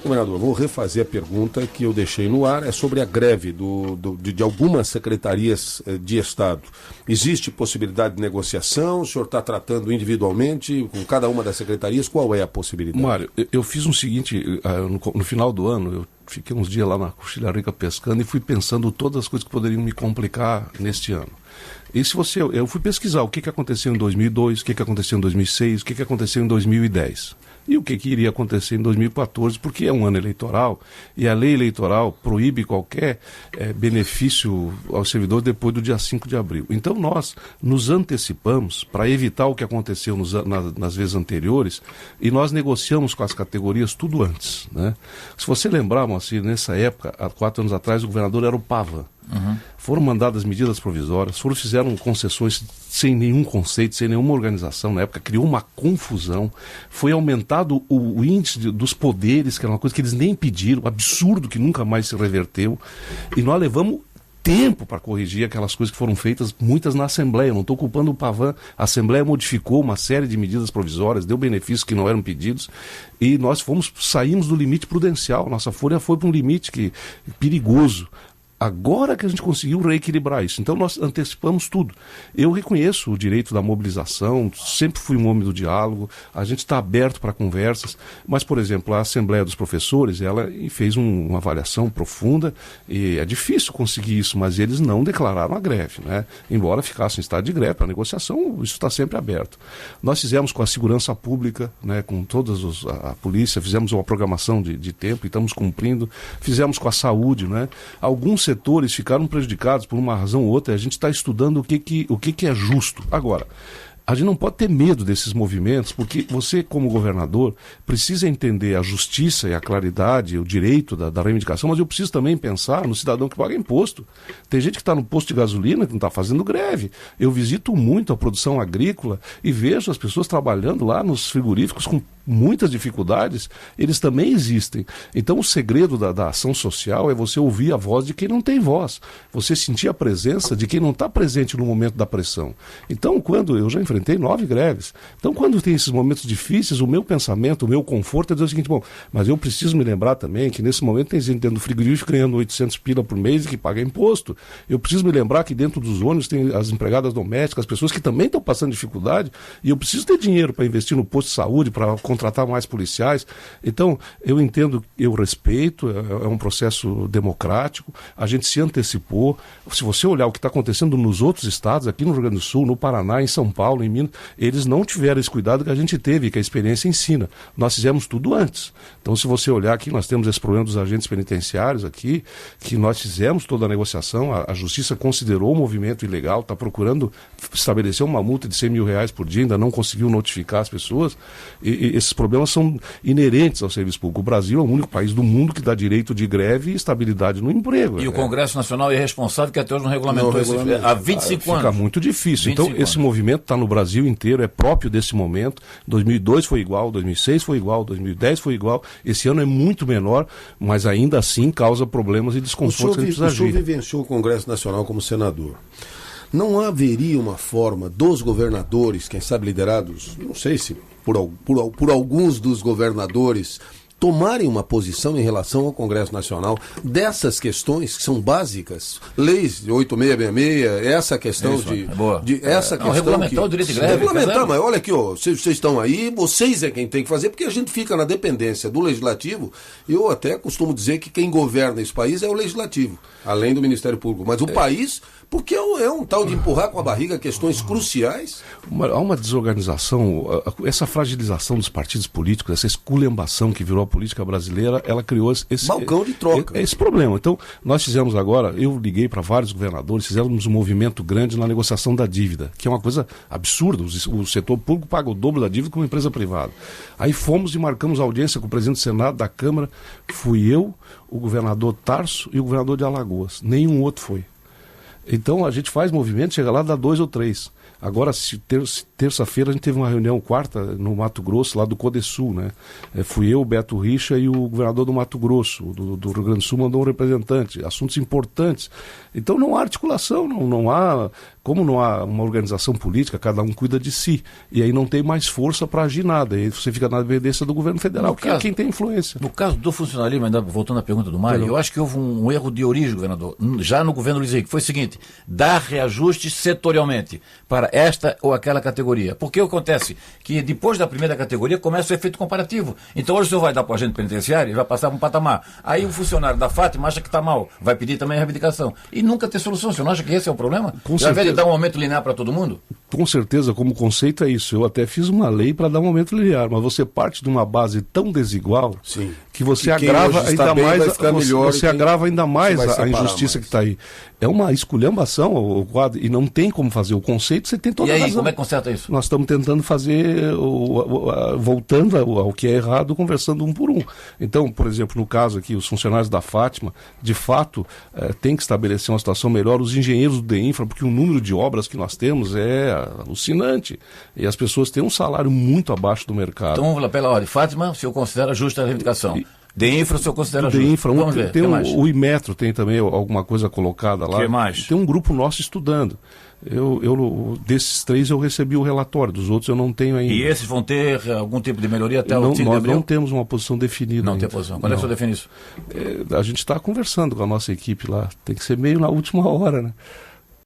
Governador, vou refazer a pergunta que eu deixei no ar, é sobre a greve de algumas secretarias de Estado. Existe possibilidade de negociação? O senhor está tratando individualmente com cada uma das secretarias? Qual é a possibilidade? Mário, eu fiz um seguinte, no final do ano, eu fiquei uns dias lá na Coxilha Rica pescando e fui pensando todas as coisas que poderiam me complicar neste ano. E eu fui pesquisar o que aconteceu em 2002, o que aconteceu em 2006, o que aconteceu em 2010. E o que iria acontecer em 2014, porque é um ano eleitoral, e a lei eleitoral proíbe qualquer benefício ao servidor depois do dia 5 de abril. Então nós nos antecipamos para evitar o que aconteceu nas vezes anteriores, e nós negociamos com as categorias tudo antes, né? Se você lembrar, Moacir, nessa época, há 4 anos atrás, o governador era o Pava. Uhum. Foram mandadas medidas provisórias, fizeram concessões sem nenhum conceito, sem nenhuma organização. Na época criou uma confusão, foi aumentado o índice dos poderes, que era uma coisa que eles nem pediram, absurdo, que nunca mais se reverteu, e nós levamos tempo para corrigir aquelas coisas que foram feitas, muitas na Assembleia. Eu não estou culpando o Pavan. A Assembleia modificou uma série de medidas provisórias, deu benefícios que não eram pedidos, e nós saímos do limite prudencial. Nossa folha foi para um limite perigoso. Agora que a gente conseguiu reequilibrar isso. Então nós antecipamos tudo. Eu reconheço o direito da mobilização, sempre fui um homem do diálogo, a gente está aberto para conversas, mas, por exemplo, a Assembleia dos Professores, ela fez uma avaliação profunda, e é difícil conseguir isso, mas eles não declararam a greve, né? Embora ficasse em estado de greve, para negociação, isso está sempre aberto. Nós fizemos com a segurança pública, né, com a polícia, fizemos uma programação de tempo e estamos cumprindo, fizemos com a saúde, né? Alguns setores ficaram prejudicados por uma razão ou outra, e a gente está estudando o que é justo. Agora, a gente não pode ter medo desses movimentos, porque você, como governador, precisa entender a justiça e a claridade, o direito da reivindicação, mas eu preciso também pensar no cidadão que paga imposto. Tem gente que está no posto de gasolina que não está fazendo greve. Eu visito muito a produção agrícola e vejo as pessoas trabalhando lá nos frigoríficos com muitas dificuldades, eles também existem. Então o segredo da ação social é você ouvir a voz de quem não tem voz, você sentir a presença de quem não está presente no momento da pressão. Então, eu já enfrentei 9 greves, então quando tem esses momentos difíceis, o meu pensamento, o meu conforto é dizer o seguinte: bom, mas eu preciso me lembrar também que nesse momento tem gente dentro do frigorífico ganhando 800 pila por mês e que paga imposto. Eu preciso me lembrar que dentro dos ônibus tem as empregadas domésticas, as pessoas que também estão passando dificuldade, e eu preciso ter dinheiro para investir no posto de saúde, para contratar mais policiais. Então, eu entendo, eu respeito, é um processo democrático, a gente se antecipou. Se você olhar o que está acontecendo nos outros estados, aqui no Rio Grande do Sul, no Paraná, em São Paulo, em Minas, eles não tiveram esse cuidado que a gente teve, que a experiência ensina. Nós fizemos tudo antes. Então, se você olhar aqui, nós temos esse problema dos agentes penitenciários aqui, que nós fizemos toda a negociação, a Justiça considerou o movimento ilegal, está procurando estabelecer uma multa de 100 mil reais por dia, ainda não conseguiu notificar as pessoas, e esses problemas são inerentes ao serviço público. O Brasil é o único país do mundo que dá direito de greve e estabilidade no emprego. E o Congresso Nacional é responsável, que até hoje não regulamentou isso há 25 anos. Fica muito difícil. Então, esse movimento está no Brasil inteiro, é próprio desse momento. 2002 foi igual, 2006 foi igual, 2010 foi igual. Esse ano é muito menor, mas ainda assim causa problemas e desconfortos que a gente precisa agir. O senhor vivenciou o Congresso Nacional como senador. Não haveria uma forma dos governadores, quem sabe liderados, não sei se por alguns dos governadores, tomarem uma posição em relação ao Congresso Nacional dessas questões que são básicas, leis 8666, essa questão regulamentar o direito de greve. Regulamentar, mas olha aqui, vocês estão aí, vocês é quem tem que fazer, porque a gente fica na dependência do Legislativo. Eu até costumo dizer que quem governa esse país é o Legislativo, além do Ministério Público, mas o país, porque é um tal de empurrar com a barriga questões cruciais. Há uma desorganização, essa fragilização dos partidos políticos, essa esculhambação que virou a política brasileira, ela criou esse balcão de troca. Esse problema. Então, nós fizemos agora, eu liguei para vários governadores, fizemos um movimento grande na negociação da dívida, que é uma coisa absurda. O setor público paga o dobro da dívida que uma empresa privada. Aí fomos e marcamos audiência com o presidente do Senado, da Câmara, fui eu, o governador Tarso e o governador de Alagoas. Nenhum outro foi. Então a gente faz movimento, chega lá, dá 2 ou 3. Agora, terça-feira, a gente teve uma reunião, quarta, no Mato Grosso, lá do Codesul, né? Fui eu, o Beto Richa e o governador do Mato Grosso, do Rio Grande do Sul, mandou um representante, assuntos importantes. Então não há articulação, não há... Como não há uma organização política, cada um cuida de si. E aí não tem mais força para agir nada. E aí você fica na dependência do governo federal, que é quem tem influência. No caso do funcionalismo, ainda voltando à pergunta do Mário, eu acho que houve um erro de origem, governador, já no governo Luiz Henrique, foi o seguinte: dar reajuste setorialmente para esta ou aquela categoria. Porque o que acontece? Que depois da primeira categoria começa o efeito comparativo. Então hoje o senhor vai dar para o agente penitenciário e vai passar para um patamar. Aí o funcionário da Fátima acha que está mal, vai pedir também a reivindicação. E nunca ter solução. O senhor não acha que esse é o problema? Com certeza. Dar um aumento linear para todo mundo? Com certeza, como conceito é isso. Eu até fiz uma lei para dar um aumento linear, mas você parte de uma base tão desigual que você agrava ainda mais, você agrava ainda mais a injustiça que está aí. É uma esculhambação o quadro, e não tem como fazer. O conceito você tem toda a razão. E aí, como é que conserta isso? Nós estamos tentando fazer, voltando ao que é errado, conversando um por um. Então, por exemplo, no caso aqui, os funcionários da Fátima, de fato, tem que estabelecer uma situação melhor. Os engenheiros do DEINFRA, porque o número de obras que nós temos é alucinante. E as pessoas têm um salário muito abaixo do mercado. Então, vamos lá, pela ordem. Fátima, o senhor considera justa a reivindicação? DEINFRA, o senhor considera justo? DEINFRA, vamos ver, tem o Imetro, tem também alguma coisa colocada lá. O que mais? Tem um grupo nosso estudando. Desses 3 eu recebi o relatório, dos outros eu não tenho ainda. E esses vão ter algum tipo de melhoria até o fim de abril? Nós não temos uma posição definida. Não ainda. tem posição. Quando é que o senhor define isso? A gente está conversando com a nossa equipe lá. Tem que ser meio na última hora, né?